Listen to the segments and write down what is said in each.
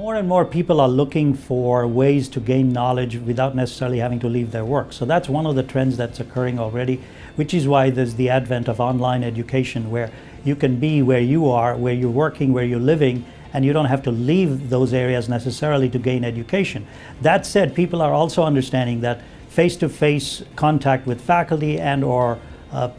More and more people are looking for ways to gain knowledge without necessarily having to leave their work. So that's one of the trends that's occurring already, which is why there's the advent of online education, where you can be where you are, where you're working, where you're living, and you don't have to leave those areas necessarily to gain education. That said, people are also understanding that face-to-face contact with faculty and or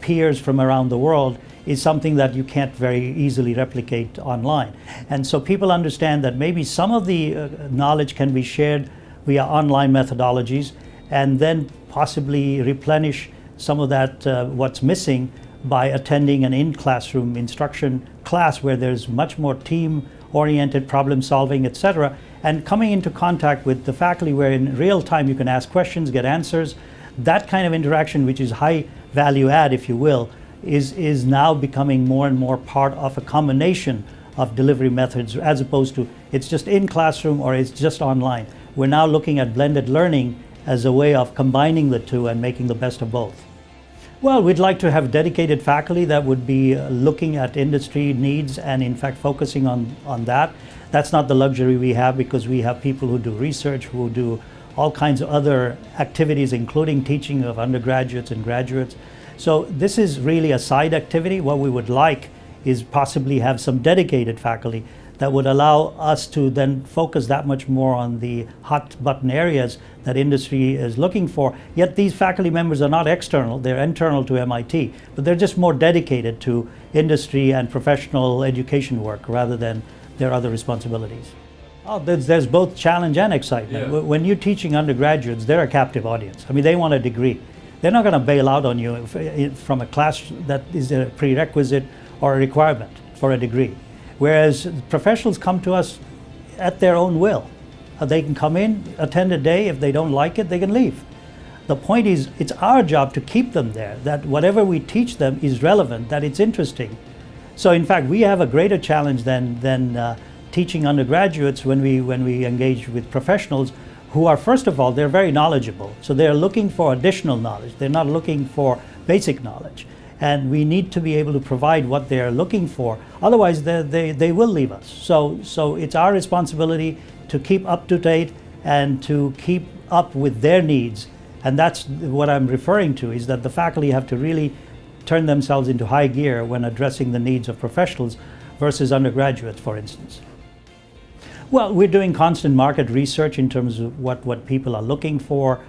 peers from around the world is something that you can't very easily replicate online. And so people understand that maybe some of the knowledge can be shared via online methodologies, and then possibly replenish some of that what's missing by attending an in-classroom instruction class where there's much more team-oriented problem solving, etc., and coming into contact with the faculty where in real time you can ask questions, get answers. That kind of interaction, which is high value add, if you will, is now becoming more and more part of a combination of delivery methods, as opposed to it's just in classroom or it's just online. We're now looking at blended learning as a way of combining the two and making the best of both. Well, we'd like to have dedicated faculty that would be looking at industry needs and in fact focusing on that. That's not the luxury we have, because we have people who do research, who do all kinds of other activities, including teaching of undergraduates and graduates. So this is really a side activity. What we would like is possibly have some dedicated faculty that would allow us to then focus that much more on the hot button areas that industry is looking for. Yet these faculty members are not external, they're internal to MIT, but they're just more dedicated to industry and professional education work rather than their other responsibilities. Oh, there's both challenge and excitement. Yeah. When you're teaching undergraduates, they're a captive audience. I mean, they want a degree. They're not going to bail out on you from a class that is a prerequisite or a requirement for a degree. Whereas professionals come to us at their own will. They can come in, attend a day. If they don't like it, they can leave. The point is, it's our job to keep them there, that whatever we teach them is relevant, that it's interesting. So in fact, we have a greater challenge than teaching undergraduates when we engage with professionals who are, first of all, they're very knowledgeable. So they're looking for additional knowledge. They're not looking for basic knowledge. And we need to be able to provide what they're looking for. Otherwise, they will leave us. So it's our responsibility to keep up to date and to keep up with their needs. And that's what I'm referring to, is that the faculty have to really turn themselves into high gear when addressing the needs of professionals versus undergraduates, for instance. Well, we're doing constant market research in terms of what people are looking for.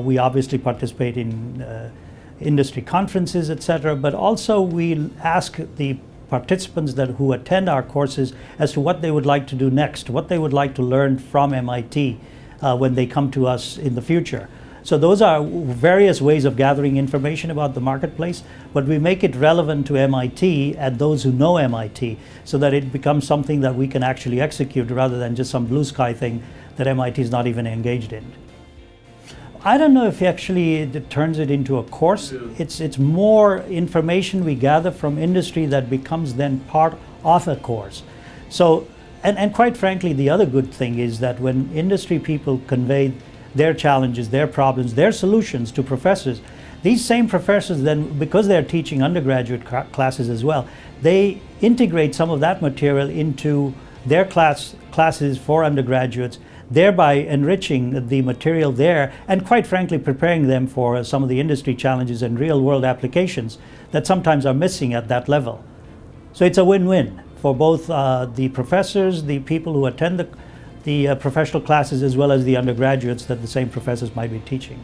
We obviously participate in industry conferences, etc., but also we ask the participants who attend our courses as to what they would like to do next, what they would like to learn from MIT when they come to us in the future. So those are various ways of gathering information about the marketplace, but we make it relevant to MIT and those who know MIT, so that it becomes something that we can actually execute rather than just some blue sky thing that MIT is not even engaged in. I don't know if actually it turns it into a course. It's more information we gather from industry that becomes then part of a course. So, and quite frankly, the other good thing is that when industry people convey their challenges, their problems, their solutions to professors, these same professors then, because they're teaching undergraduate classes as well, they integrate some of that material into their classes for undergraduates, thereby enriching the material there and quite frankly preparing them for some of the industry challenges and real world applications that sometimes are missing at that level. So it's a win-win for both the professors, the people who attend the professional classes, as well as the undergraduates that the same professors might be teaching.